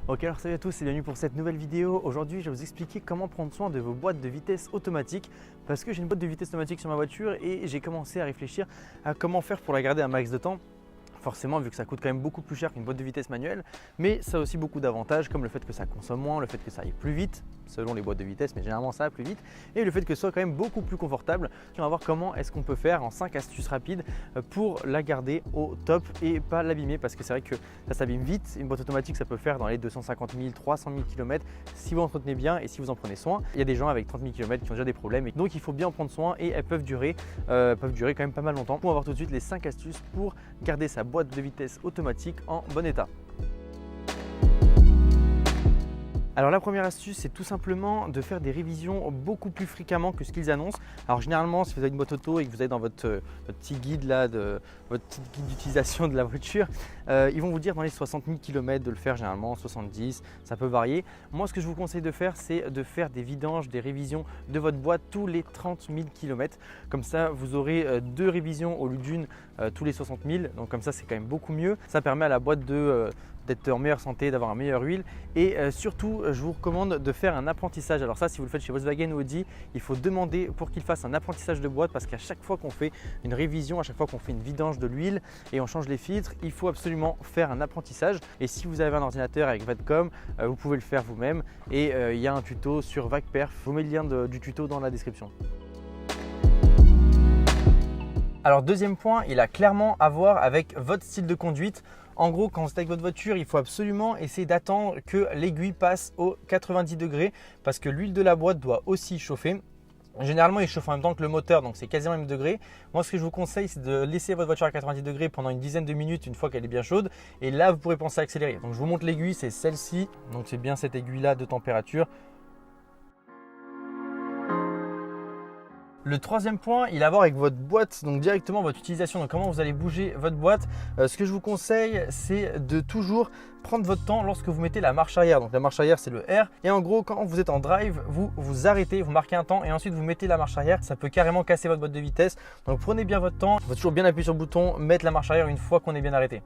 Ok, alors salut à tous et bienvenue pour cette nouvelle vidéo. Aujourd'hui, je vais vous expliquer comment prendre soin de vos boîtes de vitesse automatiques parce que j'ai une boîte de vitesse automatique sur ma voiture et j'ai commencé à réfléchir à comment faire pour la garder un max de temps. Forcément, vu que ça coûte quand même beaucoup plus cher qu'une boîte de vitesse manuelle, mais ça a aussi beaucoup d'avantages comme le fait que ça consomme moins, le fait que ça aille plus vite, selon les boîtes de vitesse, mais généralement ça va plus vite, et le fait que ce soit quand même beaucoup plus confortable. On va voir comment est-ce qu'on peut faire en 5 astuces rapides pour la garder au top et pas l'abîmer, parce que c'est vrai que ça s'abîme vite. Une boîte automatique, ça peut faire dans les 250 000, 300 000 km si vous entretenez bien et si vous en prenez soin. Il y a des gens avec 30 000 km qui ont déjà des problèmes, et donc il faut bien en prendre soin et elles peuvent durer quand même pas mal longtemps. On va voir tout de suite les 5 astuces pour garder sa boîte de vitesse automatique en bon état. Alors la première astuce, c'est tout simplement de faire des révisions beaucoup plus fréquemment que ce qu'ils annoncent. Alors généralement, si vous avez une boîte auto et que vous êtes dans votre petit guide là, votre petit guide d'utilisation de la voiture, ils vont vous dire dans les 60 000 km de le faire, généralement 70, ça peut varier. Moi, ce que je vous conseille de faire, c'est de faire des vidanges, des révisions de votre boîte tous les 30 000 km. Comme ça, vous aurez 2 révisions au lieu d'une tous les 60 000. Donc comme ça, c'est quand même beaucoup mieux. Ça permet à la boîte d'être en meilleure santé, d'avoir un meilleur huile et surtout je vous recommande de faire un apprentissage. Alors ça, si vous le faites chez Volkswagen ou Audi, il faut demander pour qu'il fasse un apprentissage de boîte, parce qu'à chaque fois qu'on fait une révision, à chaque fois qu'on fait une vidange de l'huile et on change les filtres, il faut absolument faire un apprentissage. Et si vous avez un ordinateur avec Vadcom, vous pouvez le faire vous-même et il y a un tuto sur VacPerf. Je vous mets le lien du tuto dans la description. Alors deuxième point, il a clairement à voir avec votre style de conduite. En gros, quand vous êtes avec votre voiture, il faut absolument essayer d'attendre que l'aiguille passe aux 90 degrés parce que l'huile de la boîte doit aussi chauffer. Généralement, il chauffe en même temps que le moteur, donc c'est quasiment le même degré. Moi, ce que je vous conseille, c'est de laisser votre voiture à 90 degrés pendant une dizaine de minutes une fois qu'elle est bien chaude. Et là, vous pourrez penser à accélérer. Donc, je vous montre l'aiguille, c'est celle-ci. Donc, c'est bien cette aiguille-là de température. Le troisième point, il a à voir avec votre boîte, donc directement votre utilisation, donc comment vous allez bouger votre boîte. Ce que je vous conseille, c'est de toujours prendre votre temps lorsque vous mettez la marche arrière. Donc la marche arrière, c'est le R. Et en gros, quand vous êtes en drive, vous arrêtez, vous marquez un temps et ensuite vous mettez la marche arrière. Ça peut carrément casser votre boîte de vitesse. Donc prenez bien votre temps. Il faut toujours bien appuyer sur le bouton, mettre la marche arrière une fois qu'on est bien arrêté.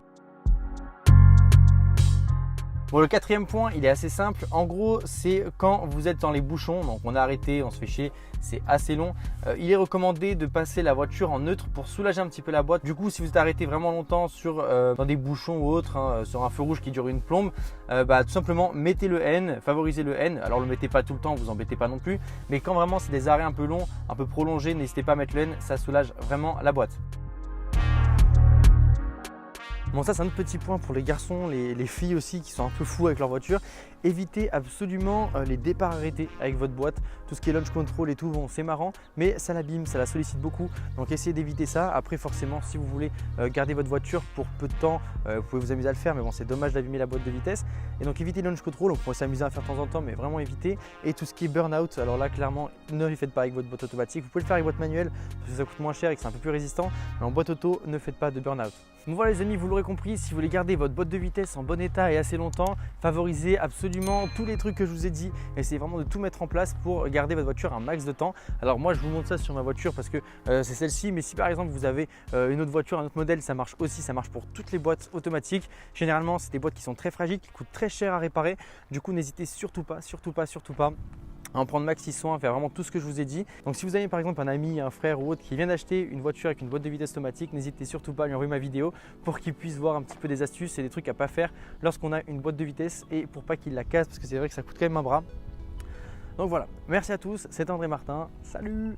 Bon, le quatrième point, il est assez simple. En gros, c'est quand vous êtes dans les bouchons, donc on a arrêté, on se fait chier, c'est assez long. Il est recommandé de passer la voiture en neutre pour soulager un petit peu la boîte. Du coup, si vous êtes arrêté vraiment longtemps dans des bouchons ou autres, sur un feu rouge qui dure une plombe, tout simplement mettez le N, favorisez le N. Alors, le mettez pas tout le temps, vous embêtez pas non plus. Mais quand vraiment c'est des arrêts un peu longs, un peu prolongés, n'hésitez pas à mettre le N, ça soulage vraiment la boîte. Bon, ça c'est un autre petit point pour les garçons, les filles aussi qui sont un peu fous avec leur voiture. Évitez absolument les départs arrêtés avec votre boîte. Tout ce qui est launch control et tout, bon, c'est marrant, mais ça l'abîme, ça la sollicite beaucoup. Donc essayez d'éviter ça. Après, forcément, si vous voulez garder votre voiture pour peu de temps, vous pouvez vous amuser à le faire, mais bon, c'est dommage d'abîmer la boîte de vitesse. Et donc évitez le launch control, on pourrait s'amuser à faire de temps en temps, mais vraiment éviter. Et tout ce qui est burn-out, alors là, clairement, ne le faites pas avec votre boîte automatique. Vous pouvez le faire avec votre manuelle parce que ça coûte moins cher et que c'est un peu plus résistant. Mais en boîte auto, ne faites pas de burn-out. Donc voilà les amis, vous l'aurez compris, si vous voulez garder votre boîte de vitesse en bon état et assez longtemps, favorisez absolument tous les trucs que je vous ai dit. Essayez vraiment de tout mettre en place pour garder votre voiture un max de temps. Alors moi je vous montre ça sur ma voiture parce que c'est celle-ci, mais si par exemple vous avez une autre voiture, un autre modèle, ça marche aussi, ça marche pour toutes les boîtes automatiques. Généralement c'est des boîtes qui sont très fragiles, qui coûtent très cher à réparer. Du coup n'hésitez surtout pas à en prendre maxi soin, faire vraiment tout ce que je vous ai dit. Donc si vous avez par exemple un ami, un frère ou autre qui vient d'acheter une voiture avec une boîte de vitesse automatique, n'hésitez surtout pas à lui envoyer ma vidéo pour qu'il puisse voir un petit peu des astuces et des trucs à pas faire lorsqu'on a une boîte de vitesse et pour pas qu'il la casse parce que c'est vrai que ça coûte quand même un bras. Donc voilà, merci à tous, c'était André Martin, salut!